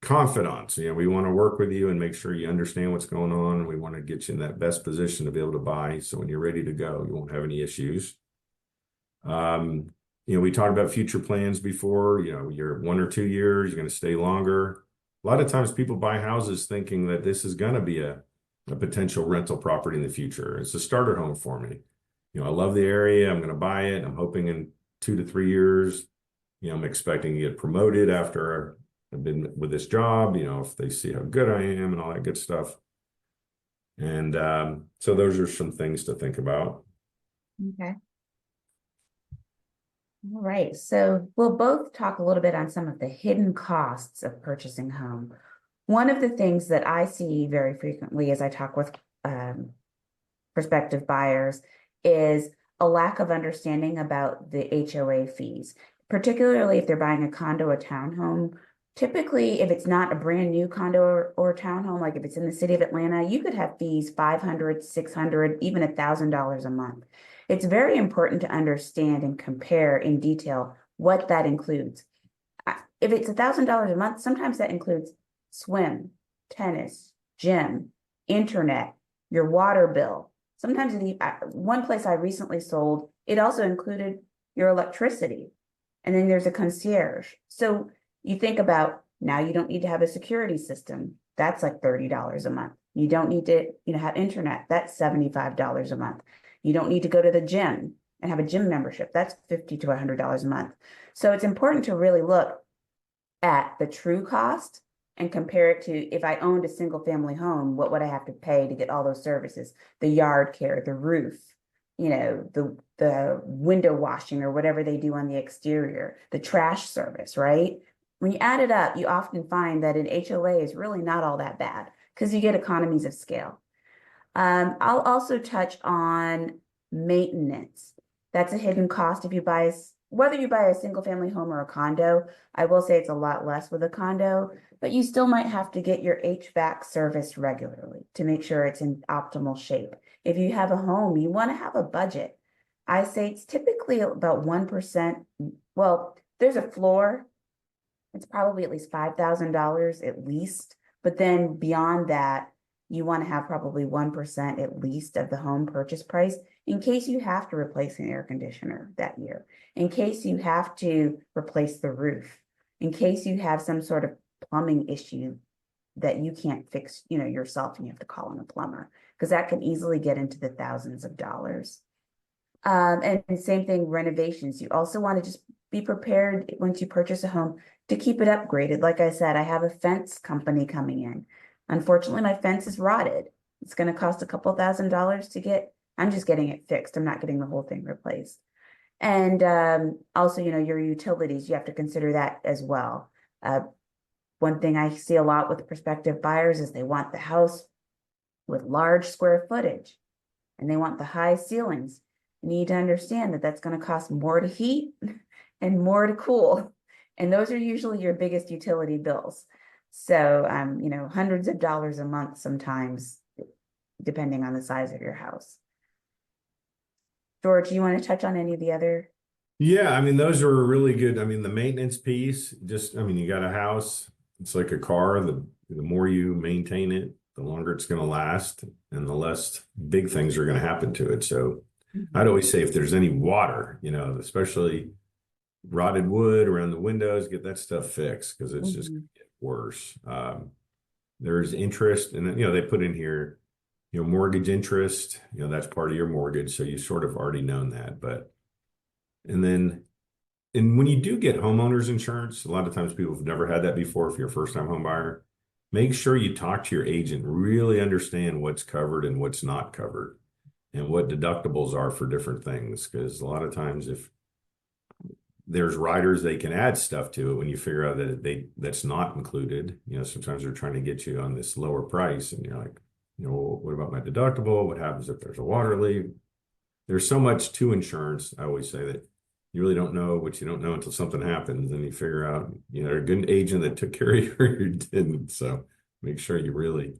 confidants. We want to work with you and make sure you understand what's going on. We want to get you in that best position to be able to buy. So when you're ready to go, you won't have any issues. We talked about future plans before. You're 1 or 2 years, you're going to stay longer. A lot of times people buy houses thinking that this is going to be a potential rental property in the future. It's a starter home for me. I love the area. I'm going to buy it. I'm hoping in 2 to 3 years, I'm expecting to get promoted after I've been with this job, if they see how good I am and all that good stuff. And so those are some things to think about. Okay. All right. So we'll both talk a little bit on some of the hidden costs of purchasing home. One of the things that I see very frequently as I talk with prospective buyers is a lack of understanding about the HOA fees, particularly if they're buying a condo or townhome. Typically, if it's not a brand new condo or townhome, like if it's in the city of Atlanta, you could have fees $500, $600, even $1,000 a month. It's very important to understand and compare in detail what that includes. If it's $1,000 a month, sometimes that includes swim, tennis, gym, internet, your water bill. Sometimes one place I recently sold, it also included your electricity. And then there's a concierge. So you think about, now you don't need to have a security system. That's like $30 a month. You don't need to, have internet. That's $75 a month. You don't need to go to the gym and have a gym membership. That's $50 to $100 a month. So it's important to really look at the true cost and compare it to, if I owned a single family home, what would I have to pay to get all those services? The yard care, the roof, the window washing or whatever they do on the exterior, the trash service, right? When you add it up, you often find that an HOA is really not all that bad because you get economies of scale. I'll also touch on maintenance. That's a hidden cost if you buy, whether you buy a single family home or a condo. I will say it's a lot less with a condo, but you still might have to get your HVAC serviced regularly to make sure it's in optimal shape. If you have a home, you want to have a budget. I say it's typically about 1%. Well, there's a floor. It's probably at least $5,000 at least. But then beyond that, you want to have probably 1% at least of the home purchase price in case you have to replace an air conditioner that year, in case you have to replace the roof, in case you have some sort of plumbing issue that you can't fix, yourself, and you have to call in a plumber, because that can easily get into the thousands of dollars. And same thing, renovations. You also want to just be prepared once you purchase a home to keep it upgraded. Like I said, I have a fence company coming in. Unfortunately, my fence is rotted. It's going to cost a couple $1,000s to get. I'm just getting it fixed. I'm not getting the whole thing replaced. And also, your utilities, you have to consider that as well. One thing I see a lot with prospective buyers is they want the house with large square footage and they want the high ceilings. You need to understand that that's going to cost more to heat and more to cool. And those are usually your biggest utility bills. So, hundreds of dollars a month sometimes, depending on the size of your house. George, you want to touch on any of the other? Yeah, those are really good. The maintenance piece, you got a house, it's like a car. The more you maintain it, the longer it's going to last and the less big things are going to happen to it. So I'd always say if there's any water, especially rotted wood around the windows, get that stuff fixed because it's just going to get worse. There's interest, and they put in here, mortgage interest, that's part of your mortgage. So you sort of already known that, and when you do get homeowners insurance, a lot of times people have never had that before. If you're a first-time home buyer, make sure you talk to your agent, really understand what's covered and what's not covered and what deductibles are for different things. Because a lot of times if there's riders, they can add stuff to it when you figure out that that's not included. Sometimes they're trying to get you on this lower price and you're like, well, what about my deductible? What happens if there's a water leak? There's so much to insurance. I always say that you really don't know what you don't know until something happens and you figure out, a good agent that took care of you or you didn't. So make sure you really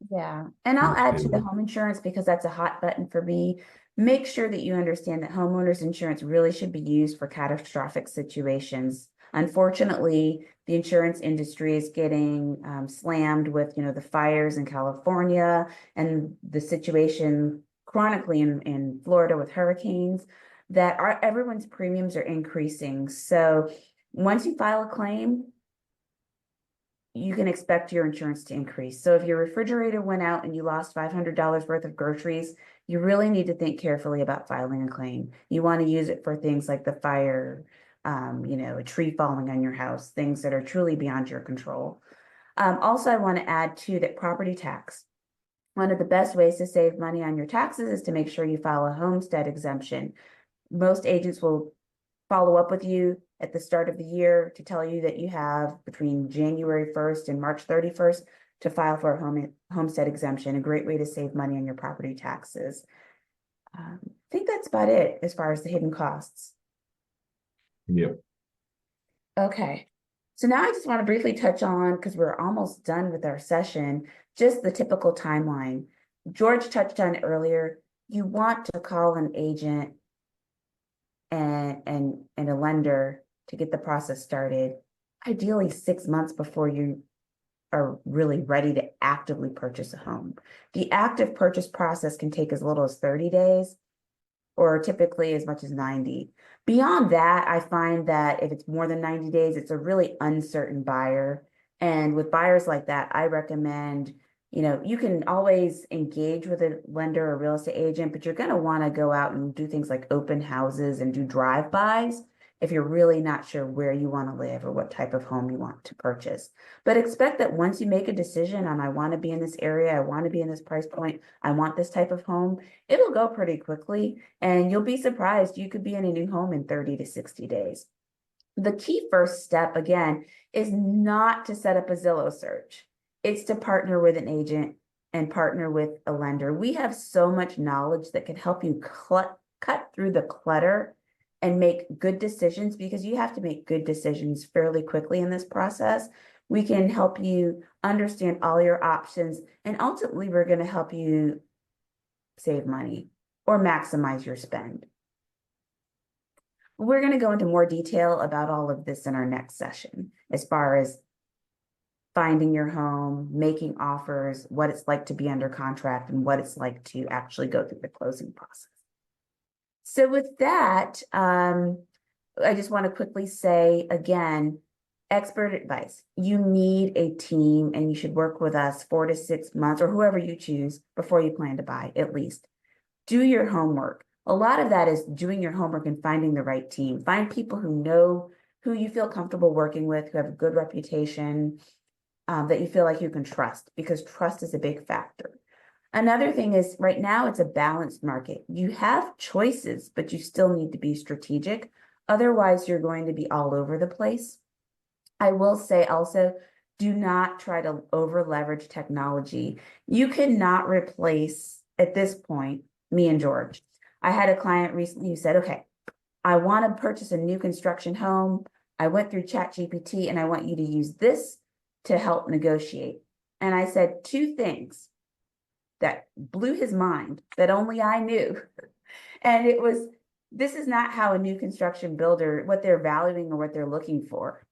Yeah, and I'll add to the And home insurance because that's a hot button for me. Make sure that you understand that homeowners insurance really should be used for catastrophic situations. Unfortunately, the insurance industry is getting slammed with, the fires in California and the situation chronically in Florida with hurricanes, that everyone's premiums are increasing. So once you file a claim, you can expect your insurance to increase. So if your refrigerator went out and you lost $500 worth of groceries, you really need to think carefully about filing a claim. You want to use it for things like the fire, a tree falling on your house, things that are truly beyond your control. Also, I want to add too that property tax. One of the best ways to save money on your taxes is to make sure you file a homestead exemption. Most agents will follow up with you at the start of the year to tell you that you have between January 1st and March 31st to file for a homestead exemption, a great way to save money on your property taxes. I think that's about it as far as the hidden costs. yep. Okay. So now I just want to briefly touch on, because we're almost done with our session, just the typical timeline. George touched on it earlier. You want to call an agent and a lender to get the process started, ideally 6 months before you are really ready to actively purchase a home. The active purchase process can take as little as 30 days or typically as much as 90. Beyond that, I find that if it's more than 90 days, it's a really uncertain buyer. And with buyers like that, I recommend, you can always engage with a lender or real estate agent, but you're going to want to go out and do things like open houses and do drive-bys if you're really not sure where you want to live or what type of home you want to purchase. But expect that once you make a decision on, I want to be in this area, I want to be in this price point, I want this type of home, it'll go pretty quickly. And you'll be surprised, you could be in a new home in 30 to 60 days. The key first step, again, is not to set up a Zillow search. It's to partner with an agent and partner with a lender. We have so much knowledge that can help you cut through the clutter and make good decisions, because you have to make good decisions fairly quickly in this process. We can help you understand all your options, and ultimately we're going to help you save money or maximize your spend. We're going to go into more detail about all of this in our next session, as far as finding your home, making offers, what it's like to be under contract, and what it's like to actually go through the closing process. So with that, I just want to quickly say again, expert advice. You need a team, and you should work with us 4 to 6 months or whoever you choose before you plan to buy, at least. Do your homework. A lot of that is doing your homework and finding the right team. Find people who you feel comfortable working with, who have a good reputation, that you feel like you can trust, because trust is a big factor. Another thing is, right now it's a balanced market. You have choices, but you still need to be strategic. Otherwise, you're going to be all over the place. I will say also, do not try to over leverage technology. You cannot replace, at this point, me and George. I had a client recently who said, okay, I want to purchase a new construction home. I went through ChatGPT and I want you to use this to help negotiate. And I said 2 things that blew his mind that only I knew. And it was, this is not how a new construction builder, what they're valuing or what they're looking for.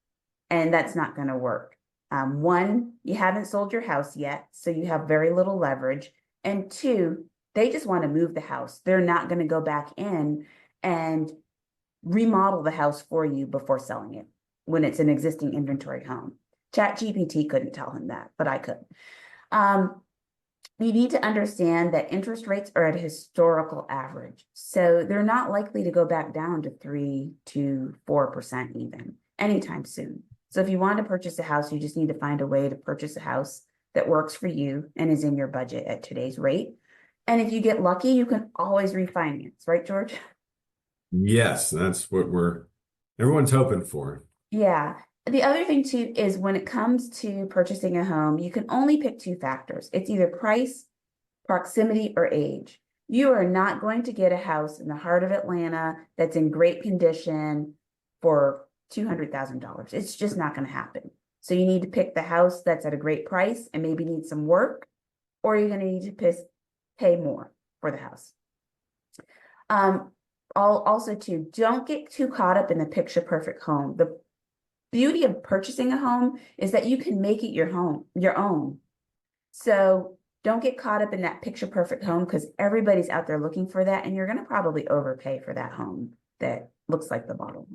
And that's not going to work. 1, you haven't sold your house yet, so you have very little leverage. And 2, they just want to move the house. They're not going to go back in and remodel the house for you before selling it when it's an existing inventory home. ChatGPT couldn't tell him that, but I could. You need to understand that interest rates are at a historical average. So they're not likely to go back down to 3 to 4% even anytime soon. So if you want to purchase a house, you just need to find a way to purchase a house that works for you and is in your budget at today's rate. And if you get lucky, you can always refinance, right, George? Yes, that's what everyone's hoping for. Yeah. The other thing too is when it comes to purchasing a home, you can only pick 2 factors. It's either price, proximity, or age. You are not going to get a house in the heart of Atlanta that's in great condition for $200,000. It's just not going to happen. So you need to pick the house that's at a great price and maybe needs some work, or you're going to need to pay more for the house. Also too, don't get too caught up in the picture perfect home. The beauty of purchasing a home is that you can make it your own. So don't get caught up in that picture perfect home, because everybody's out there looking for that, and you're going to probably overpay for that home that looks like the model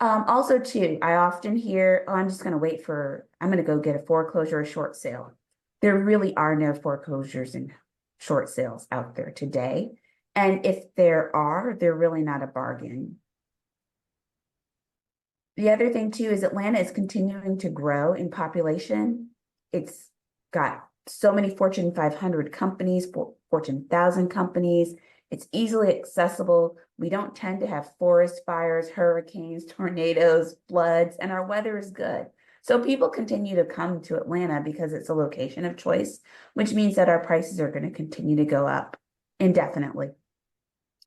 home. Also too, I often hear, oh, I'm going to go get a foreclosure or short sale. There really are no foreclosures and short sales out there today. And if there are, they're really not a bargain. The other thing too is Atlanta is continuing to grow in population. It's got so many Fortune 500 companies, Fortune 1000 companies. It's easily accessible. We don't tend to have forest fires, hurricanes, tornadoes, floods, and our weather is good. So people continue to come to Atlanta because it's a location of choice, which means that our prices are going to continue to go up indefinitely.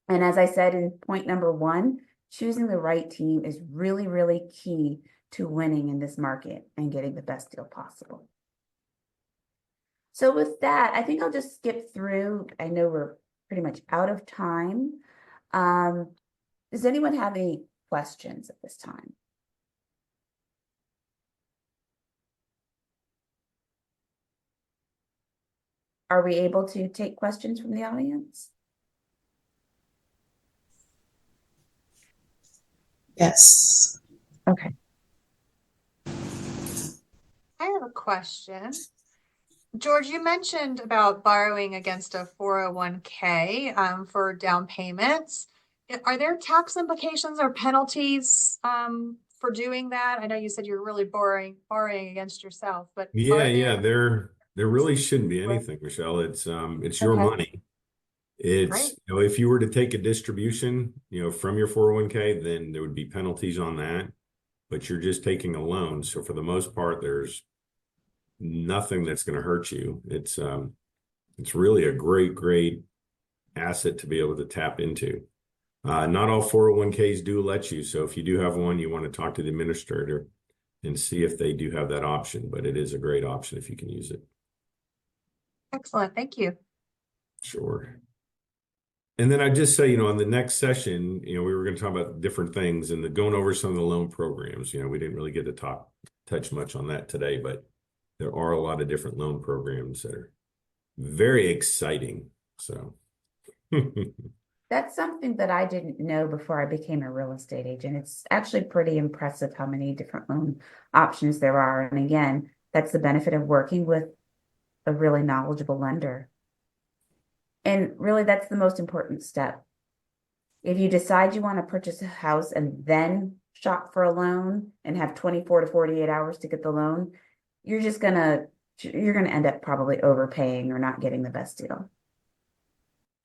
And as I said in point number 1, choosing the right team is really, really key to winning in this market and getting the best deal possible. So with that, I think I'll just skip through. I know we're pretty much out of time. Does anyone have any questions at this time? Are we able to take questions from the audience? Yes. Okay. I have a question. George, you mentioned about borrowing against a 401k for down payments. Are there tax implications or penalties for doing that? I know you said you're really borrowing against yourself, but Yeah, there really shouldn't be anything, Michelle. It's your Okay. money. It's, Great. if you were to take a distribution, from your 401k, then there would be penalties on that, but you're just taking a loan. So for the most part, there's nothing that's going to hurt you. It's really a great asset to be able to tap into. Not all 401ks do let you. So if you do have one, you want to talk to the administrator and see if they do have that option, but it is a great option if you can use it. Excellent. Thank you. Sure. And then I just say, on the next session, we were going to talk about different things and going over some of the loan programs. We didn't really get to touch much on that today, but there are a lot of different loan programs that are very exciting. So That's something that I didn't know before I became a real estate agent. It's actually pretty impressive how many different loan options there are. And again, that's the benefit of working with a really knowledgeable lender. And really, that's the most important step. If you decide you want to purchase a house and then shop for a loan and have 24 to 48 hours to get the loan, you're gonna end up probably overpaying or not getting the best deal.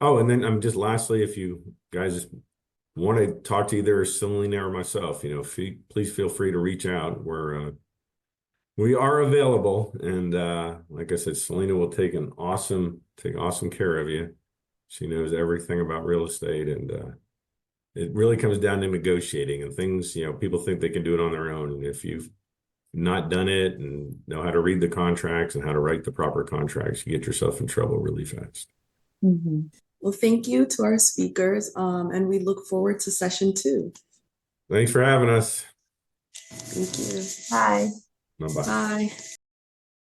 Oh, and then just lastly, if you guys want to talk to either Celena or myself, please feel free to reach out. We are available, and like I said, Celena will take awesome care of you. She knows everything about real estate, and it really comes down to negotiating and things. People think they can do it on their own, and if you've not done it and know how to read the contracts and how to write the proper contracts, you get yourself in trouble really fast. Mm-hmm. Well, thank you to our speakers, and we look forward to session 2. Thanks for having us. Thank you. Bye. Bye-bye. Bye.